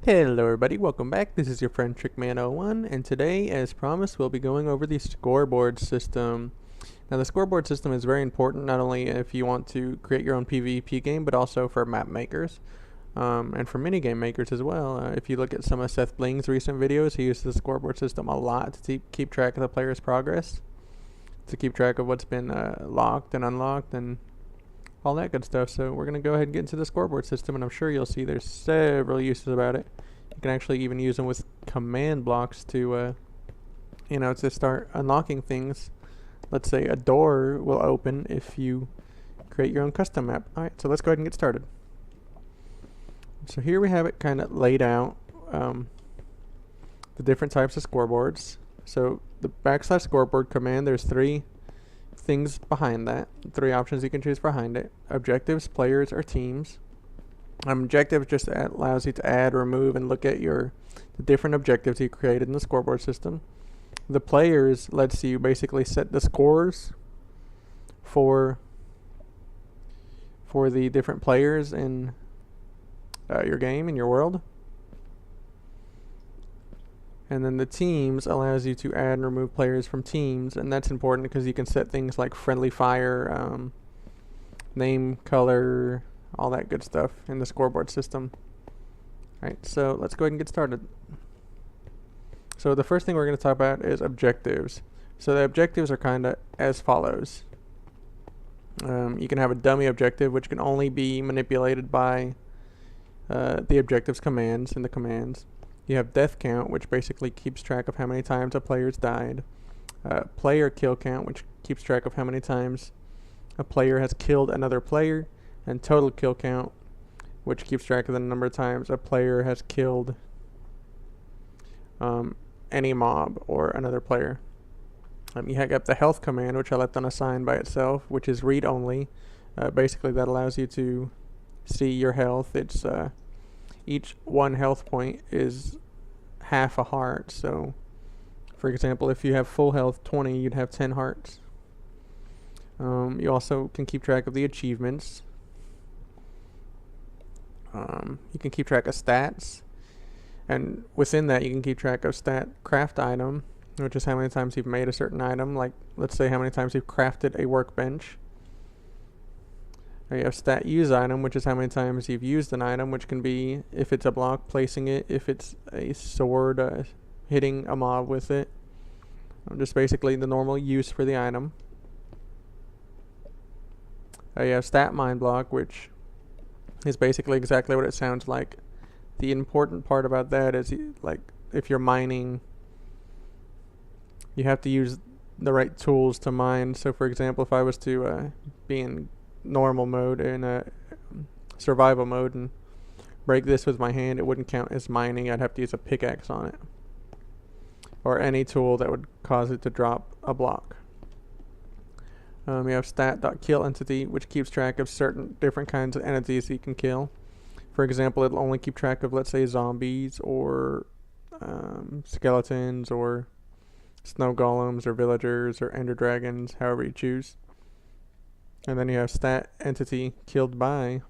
Hello everybody, welcome back. This is your friend Trickman01, and today, as promised, we'll be going over the scoreboard system. Now the scoreboard system is very important, not only if you want to create your own PvP game, but also for map makers, and for minigame makers as well. If you look at some of Seth Bling's recent videos, he uses the scoreboard system a lot to keep track of the player's progress, to keep track of what's been locked and unlocked, and all that good stuff. So we're going to go ahead and get into the scoreboard system, and I'm sure you'll see there's several uses about it. You can actually even use them with command blocks to, to start unlocking things. Let's say a door will open if you create your own custom map. Alright, so let's go ahead and get started. So here we have it kind of laid out, the different types of scoreboards. So the / scoreboard command, there's three things behind that, three options you can choose behind it: objectives, players, or teams. Objectives just allows you to add, remove, and look at the different objectives you created in the scoreboard system. The players lets you basically set the scores for the different players in your game, in your world. And then the teams allows you to add and remove players from teams, and that's important because you can set things like friendly fire, name, color, all that good stuff in the scoreboard system. Alright, so let's go ahead and get started. So the first thing we're going to talk about is objectives. So the objectives are kind of as follows. You can have a dummy objective, which can only be manipulated by the objectives commands and the commands. You have death count, which basically keeps track of how many times a player's died. Player kill count, which keeps track of how many times a player has killed another player. And total kill count, which keeps track of the number of times a player has killed any mob or another player. You have the health command, which I left unassigned by itself, which is read only. Basically, that allows you to see your health. It's each one health point is half a heart. So, for example, if you have full health 20, you'd have 10 hearts. You also can keep track of the achievements. You can keep track of stats, and within that you can keep track of stat craft item, which is how many times you've made a certain item. Like, let's say how many times you've crafted a workbench. Or you have stat use item, which is how many times you've used an item, which can be if it's a block, placing it; if it's a sword, hitting a mob with it. Just basically the normal use for the item. You have stat mine block, which is basically exactly what it sounds like. The important part about that is, like, if you're mining, you have to use the right tools to mine. So for example, if I was to be in normal mode, in a survival mode, and break this with my hand, it wouldn't count as mining. I'd have to use a pickaxe on it, or any tool that would cause it to drop a block. You have stat.kill entity, which keeps track of certain different kinds of entities you can kill. For example, it'll only keep track of, let's say, zombies, or skeletons, or snow golems, or villagers, or ender dragons, however you choose. And then you have stat entity killed by,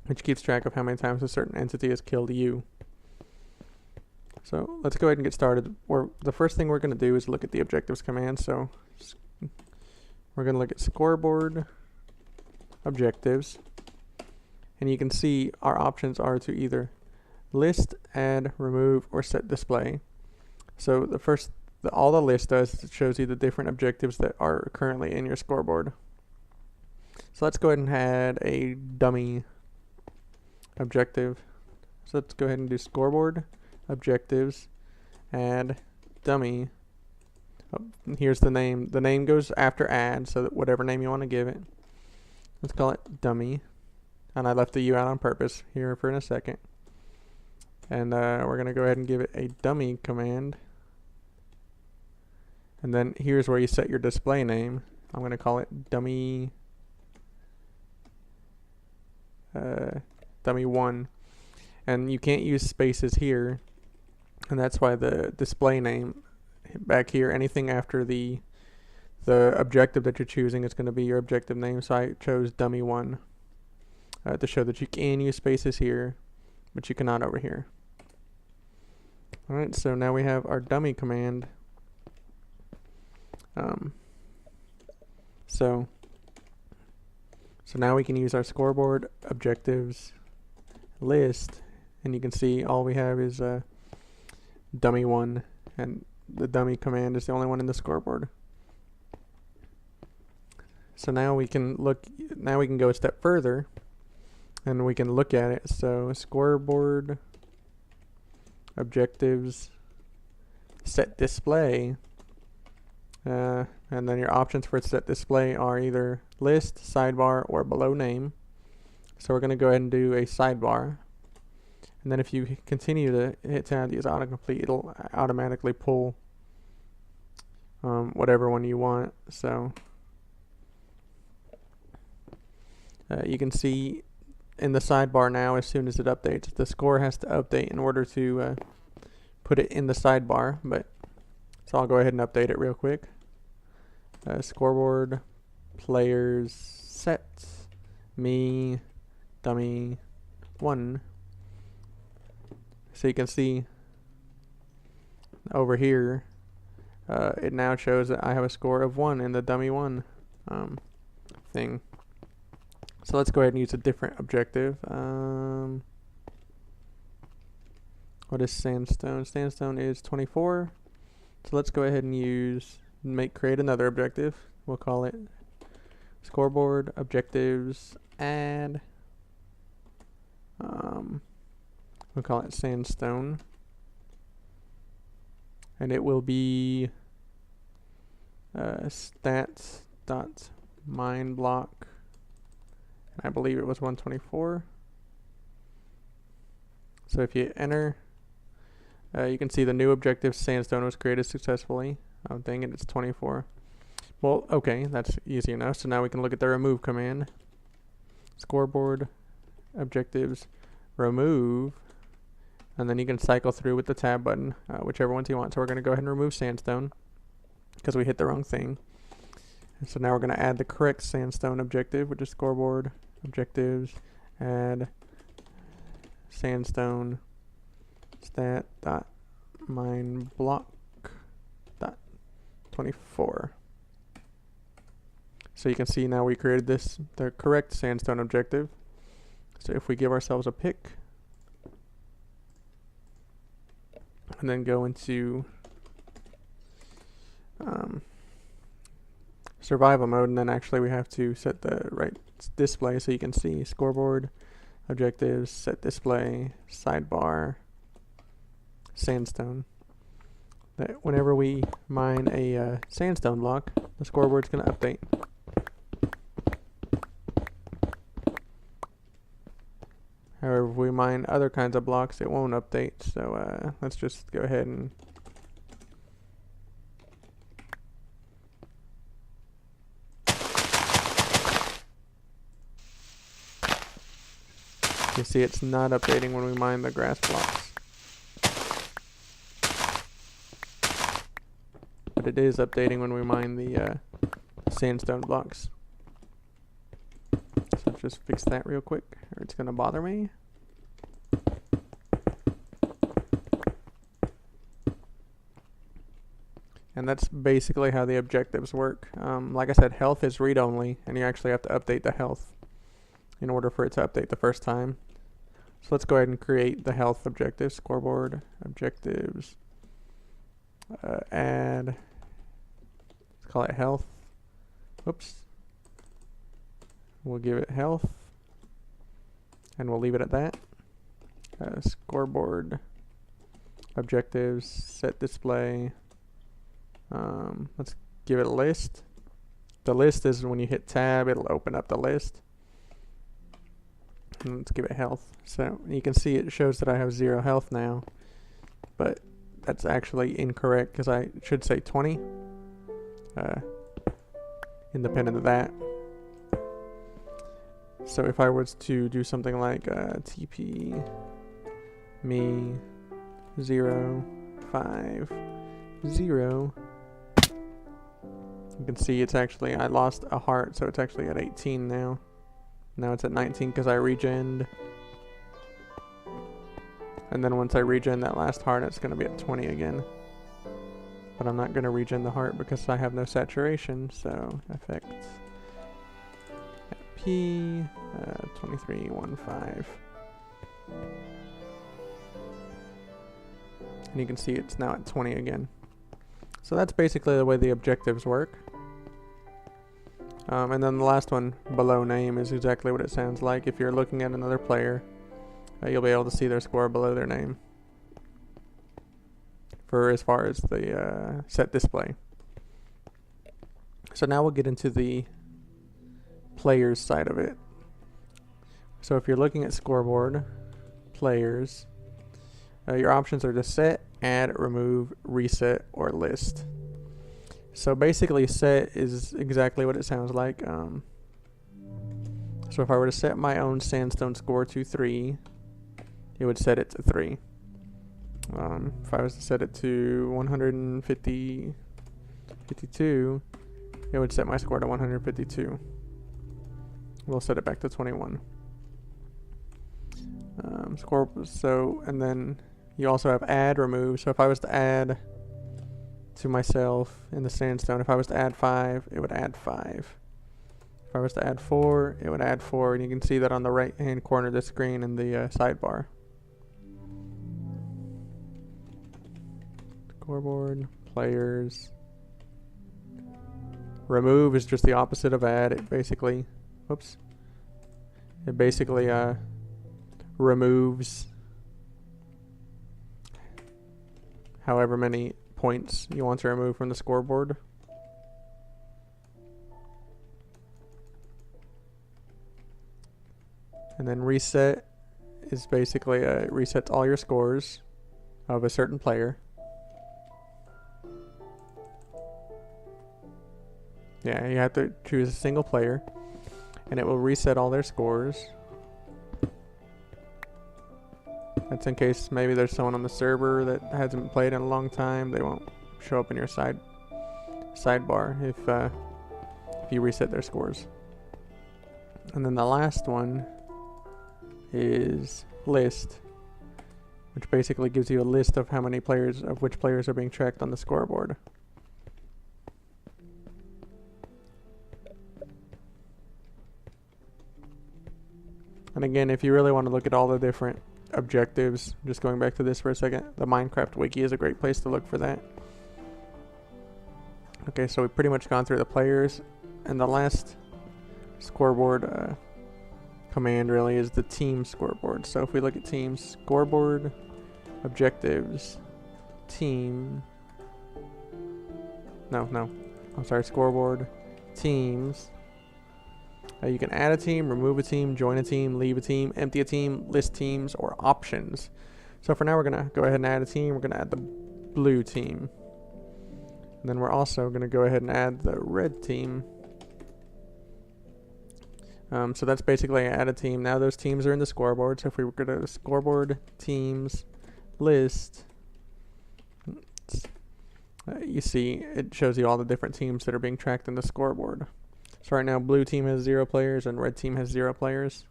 which keeps track of how many times a certain entity has killed you. So let's go ahead and get started. The first thing we're going to do is look at the objectives command. So we're going to look at scoreboard objectives, and you can see our options are to either list, add, remove, or set display. So all the list does is it shows you the different objectives that are currently in your scoreboard. So let's go ahead and add a dummy objective. So let's go ahead and do scoreboard objectives, add dummy. Oh, here's the name. The name goes after add, so that whatever name you want to give it. Let's call it dummy. And I left the U out on purpose here for in a second. And we're going to go ahead and give it a dummy command. And then here's where you set your display name. I'm going to call it dummy dummy 1. And you can't use spaces here, and that's why the display name back here, anything after the objective that you're choosing is going to be your objective name. So I chose dummy 1 to show that you can use spaces here, but you cannot over here. Alright, so now we have our dummy command. So now we can use our scoreboard objectives list, and you can see all we have is dummy 1, and the dummy command is the only one in the scoreboard. So now we can go a step further and we can look at it. So scoreboard objectives set display, and then your options for set display are either list, sidebar, or below name. So we're going to go ahead and do a sidebar, and then if you continue to hit tab, use autocomplete, it'll automatically pull whatever one you want. So you can see in the sidebar now, as soon as it updates, the score has to update in order to put it in the sidebar. But so I'll go ahead and update it real quick. Scoreboard players set me dummy 1. So you can see over here, it now shows that I have a score of 1 in the dummy 1 thing. So let's go ahead and use a different objective. What is sandstone? Sandstone is 24. So let's go ahead and create another objective. We'll call it scoreboard objectives add. We'll call it sandstone, and it will be stats dot mine block. I believe it was 124. So if you enter, you can see the new objective sandstone was created successfully. Oh dang it, it's 24. Well, okay, that's easy enough. So now we can look at the remove command. Scoreboard objectives remove, and then you can cycle through with the tab button, whichever ones you want. So we're going to go ahead and remove sandstone because we hit the wrong thing. And so now we're going to add the correct sandstone objective, which is scoreboard objectives add sandstone stat dot mine block dot 24. So you can see now we created the correct sandstone objective. So if we give ourselves a pick and then go into survival mode, and then actually we have to set the right display, so you can see scoreboard objectives set display sidebar sandstone. That whenever we mine a sandstone block, the scoreboard's going to update. However, if we mine other kinds of blocks, it won't update. So let's just go ahead and you see it's not updating when we mine the grass blocks. But it is updating when we mine the sandstone blocks. So just fix that real quick, or it's going to bother me. And that's basically how the objectives work. Like I said, health is read-only, and you actually have to update the health in order for it to update the first time. So let's go ahead and create the health objective. Scoreboard objectives add, let's call it health. Oops. We'll give it health, and we'll leave it at that. Scoreboard objectives set display. Let's give it a list. The list is when you hit tab, it'll open up the list. And let's give it health. So you can see it shows that I have 0 health now, but that's actually incorrect because I should say 20. Independent of that. So if I was to do something like TP me 0 5 0, you can see it's actually, I lost a heart, so it's actually at 18 now. Now it's at 19 because I regened. And then once I regen that last heart, it's going to be at 20 again. But I'm not going to regen the heart because I have no saturation, so effects at P, 2315. And you can see it's now at 20 again. So that's basically the way the objectives work. And then the last one, below name, is exactly what it sounds like. If you're looking at another player, you'll be able to see their score below their name. For as far as the set display. So now we'll get into the players side of it. So if you're looking at scoreboard, players, your options are to set, add, remove, reset, or list. So basically set is exactly what it sounds like. So if I were to set my own sandstone score to 3, it would set it to 3. If I was to set it to 152, it would set my score to 152. We'll set it back to 21. And then you also have add, remove. So if I was to add to myself in the sandstone, if I was to add 5, it would add 5. If I was to add 4, it would add 4. And you can see that on the right hand corner of the screen in the sidebar. Scoreboard, players. Remove is just the opposite of add. It basically, removes however many points you want to remove from the scoreboard. And then reset is basically it resets all your scores of a certain player. Yeah, you have to choose a single player, and it will reset all their scores. That's in case maybe there's someone on the server that hasn't played in a long time. They won't show up in your sidebar if you reset their scores. And then the last one is list, which basically gives you a list of how many players, of which players are being tracked on the scoreboard. And again, if you really want to look at all the different objectives, just going back to this for a second, the Minecraft wiki is a great place to look for that. Okay, so we've pretty much gone through the players, and the last scoreboard command really is the team scoreboard. So if we look at teams, scoreboard, objectives, team, scoreboard, teams. You can add a team, remove a team, join a team, leave a team, empty a team, list teams, or options. So for now, we're going to go ahead and add a team. We're going to add the blue team. And then we're also going to go ahead and add the red team. So that's basically add a team. Now those teams are in the scoreboard. So if we go to the scoreboard, teams, list, you see it shows you all the different teams that are being tracked in the scoreboard. So right now, blue team has 0 players and red team has 0 players.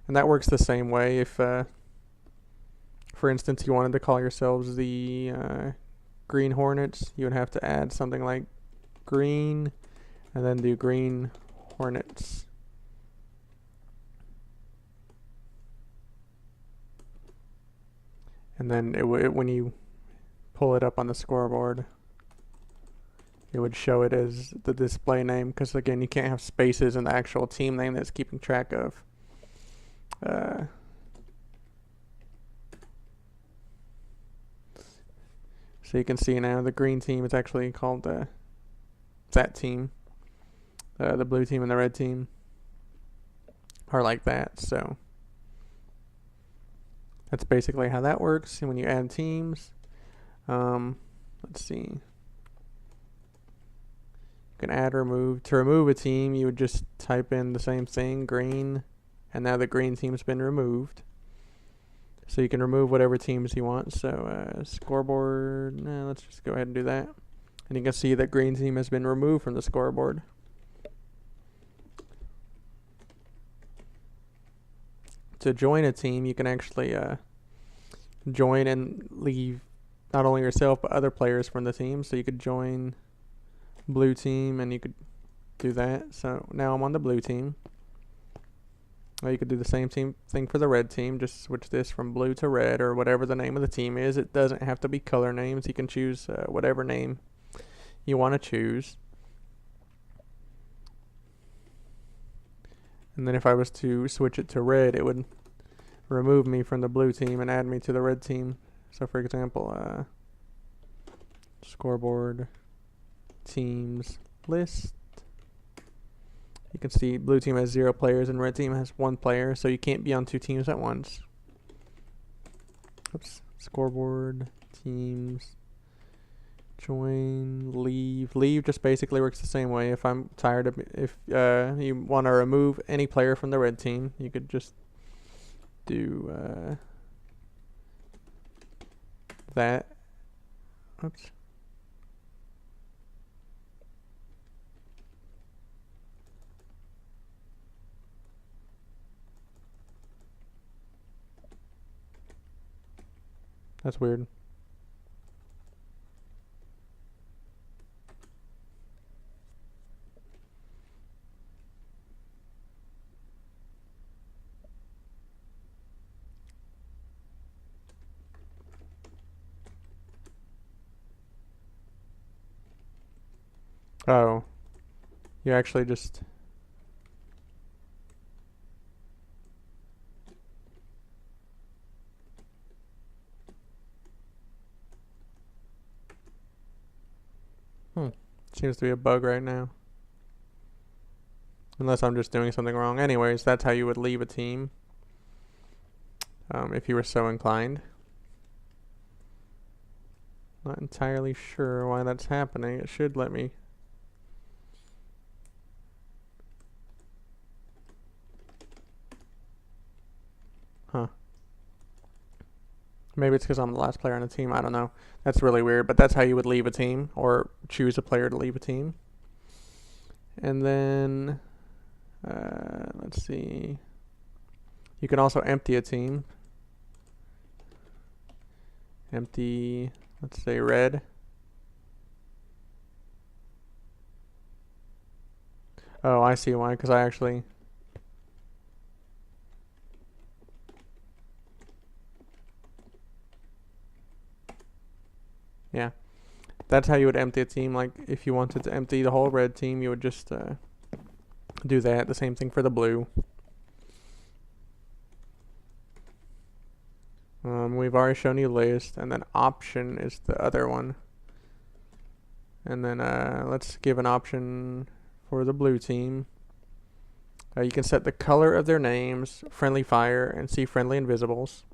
And that works the same way. If, for instance, you wanted to call yourselves the Green Hornets, you would have to add something like green and then do Green Hornets. And then when you pull it up on the scoreboard, it would show it as the display name, because again, you can't have spaces in the actual team name that's keeping track of. So you can see now the green team is actually called that team. The blue team and the red team are like that. So that's basically how that works. And when you add teams, let's see. You can add, remove. To remove a team, you would just type in the same thing, green, and now the green team's been removed. So you can remove whatever teams you want. So scoreboard, let's just go ahead and do that. And you can see that green team has been removed from the scoreboard. to join a team, you can actually join and leave not only yourself but other players from the team. So you could join blue team and you could do that. So now I'm on the blue team. You could do the same thing for the red team. Just switch this from blue to red or whatever the name of the team is. It doesn't have to be color names. You can choose whatever name you want to choose. And then if I was to switch it to red, it would remove me from the blue team and add me to the red team. So for example, scoreboard teams list. You can see blue team has 0 players and red team has 1 player, so you can't be on 2 teams at once. Oops. Scoreboard teams join, leave. Leave just basically works the same way. If I'm tired of, if you want to remove any player from the red team, you could just do that. Oops. That's weird. Oh, you actually just... Seems to be a bug right now. Unless I'm just doing something wrong. Anyways, that's how you would leave a team. If you were so inclined. Not entirely sure why that's happening. It should let me. Huh. Maybe it's because I'm the last player on the team. I don't know. That's really weird, but that's how you would leave a team or choose a player to leave a team. And then, let's see. You can also empty a team. Empty, let's say red. Oh, I see why, because I actually... Yeah, that's how you would empty a team. Like, if you wanted to empty the whole red team, you would just do that. The same thing for the blue. We've already shown you list, and then option is the other one. And then let's give an option for the blue team. You can set the color of their names, friendly fire, and see friendly invisibles.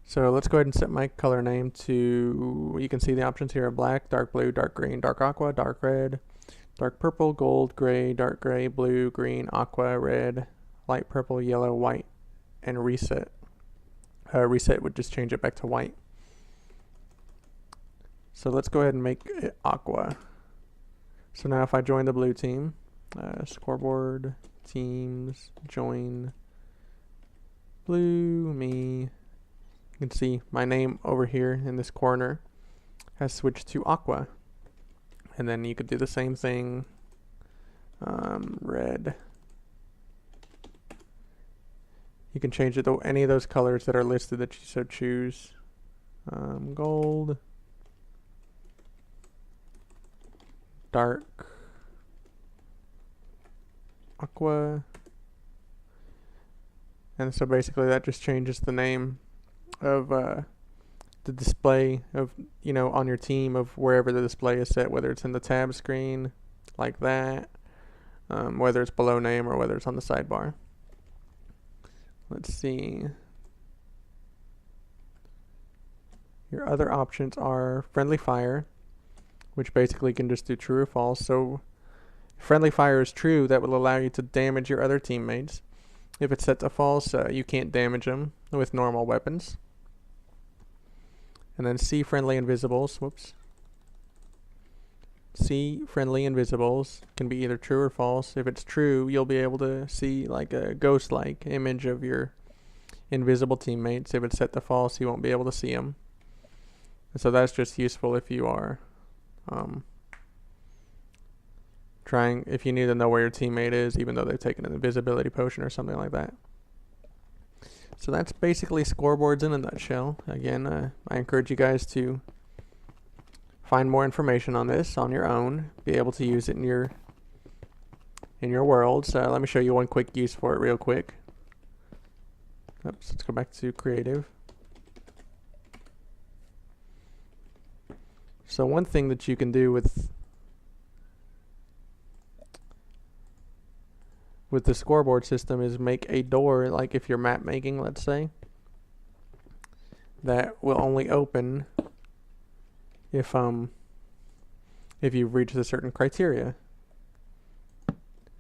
So let's go ahead and set my color name to, you can see the options here are black, dark blue, dark green, dark aqua, dark red, dark purple, gold, gray, dark gray, blue, green, aqua, red, light purple, yellow, white, and reset. Reset would just change it back to white. So let's go ahead and make it aqua. So now if I join the blue team, scoreboard, teams, join, blue, me. You can see my name over here in this corner has switched to aqua. And then you could do the same thing, red. You can change it to any of those colors that are listed that you so choose. Gold, dark, aqua. And so basically that just changes the name of the display of, you know, on your team of wherever the display is set, whether it's in the tab screen like that, whether it's below name or whether it's on the sidebar. Let's see. Your other options are friendly fire, which basically can just do true or false. So if friendly fire is true, that will allow you to damage your other teammates. If it's set to false, you can't damage them with normal weapons. And then see friendly invisibles. Whoops. see friendly invisibles. Can be either true or false. If it's true, you'll be able to see like a ghost-like image of your invisible teammates. If it's set to false, you won't be able to see them. And so that's just useful if you are if you need to know where your teammate is, even though they've taken an invisibility potion or something like that. So that's basically Scoreboards in a nutshell. Again, I encourage you guys to find more information on this on your own, be able to use it in your world. So let me show you one quick use for it real quick. Oops, let's go back to creative. So one thing that you can do with the scoreboard system is make a door, like if you're map making, let's say, that will only open if you've reached a certain criteria.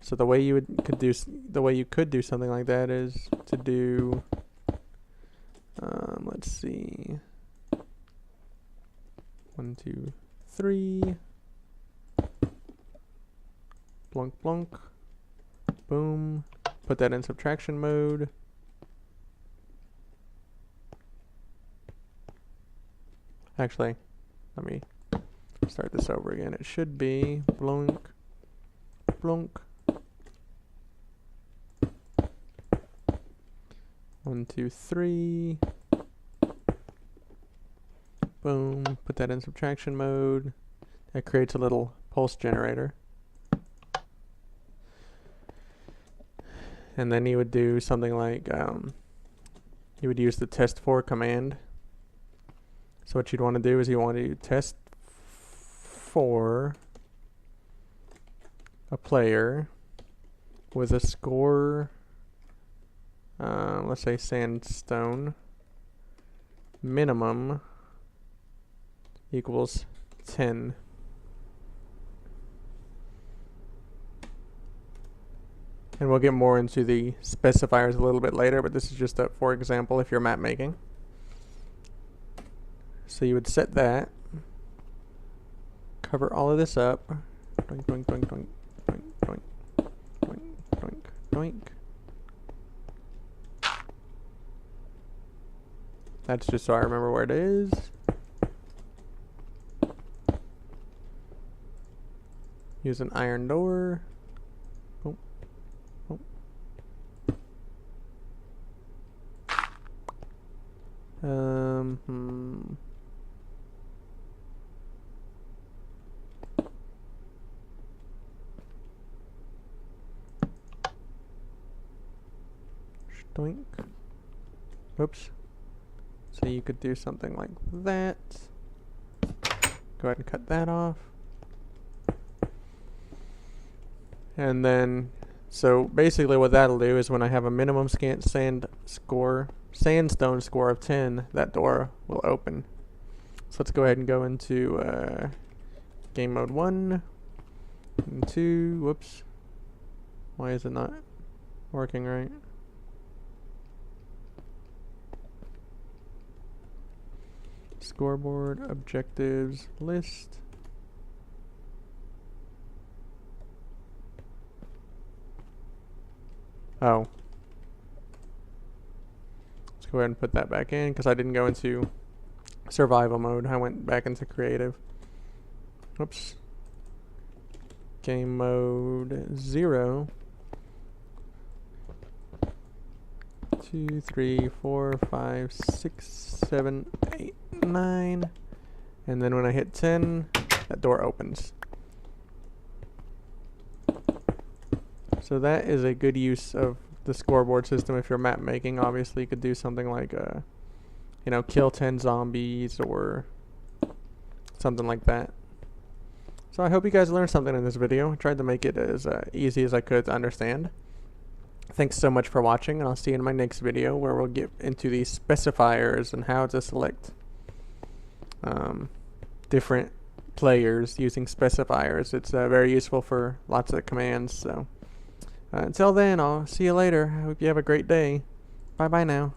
So the way you could do something like that is to do let's see, 1, 2, 3, blunk blunk, boom, put that in subtraction mode. Actually, let me start this over again. It should be blunk blunk, 1, 2, 3, boom, put that in subtraction mode. That creates a little pulse generator. And then you would do something like, you would use the test4 command. So what you'd want to do is you want to test for a player with a score, let's say sandstone, minimum equals 10. And we'll get more into the specifiers a little bit later, but this is just a for example if you're map making. So you would set that, cover all of this up, doink doink doink doink doink doink doink doink doink. That's just so I remember where it is. Use an iron door. Oh. Oh. Doink. Oops. So you could do something like that. Go ahead and cut that off. And then, so basically what that'll do is when I have a minimum sandstone score of 10, that door will open. So let's go ahead and go into game mode 1 and 2. Whoops. Why is it not working right? Scoreboard, objectives, list. Oh. Let's go ahead and put that back in because I didn't go into survival mode. I went back into creative. Oops. Game mode 0. 2, 3, 4, 5, 6, 7, 8, 9. And then when I hit 10, that door opens. So that is a good use of the scoreboard system if you're map making. Obviously you could do something like kill 10 zombies or something like that. So I hope you guys learned something in this video. I tried to make it as easy as I could to understand. Thanks so much for watching, and I'll see you in my next video where we'll get into the specifiers and how to select different players using specifiers. It's very useful for lots of commands. So until then, I'll see you later. I hope you have a great day. Bye bye now.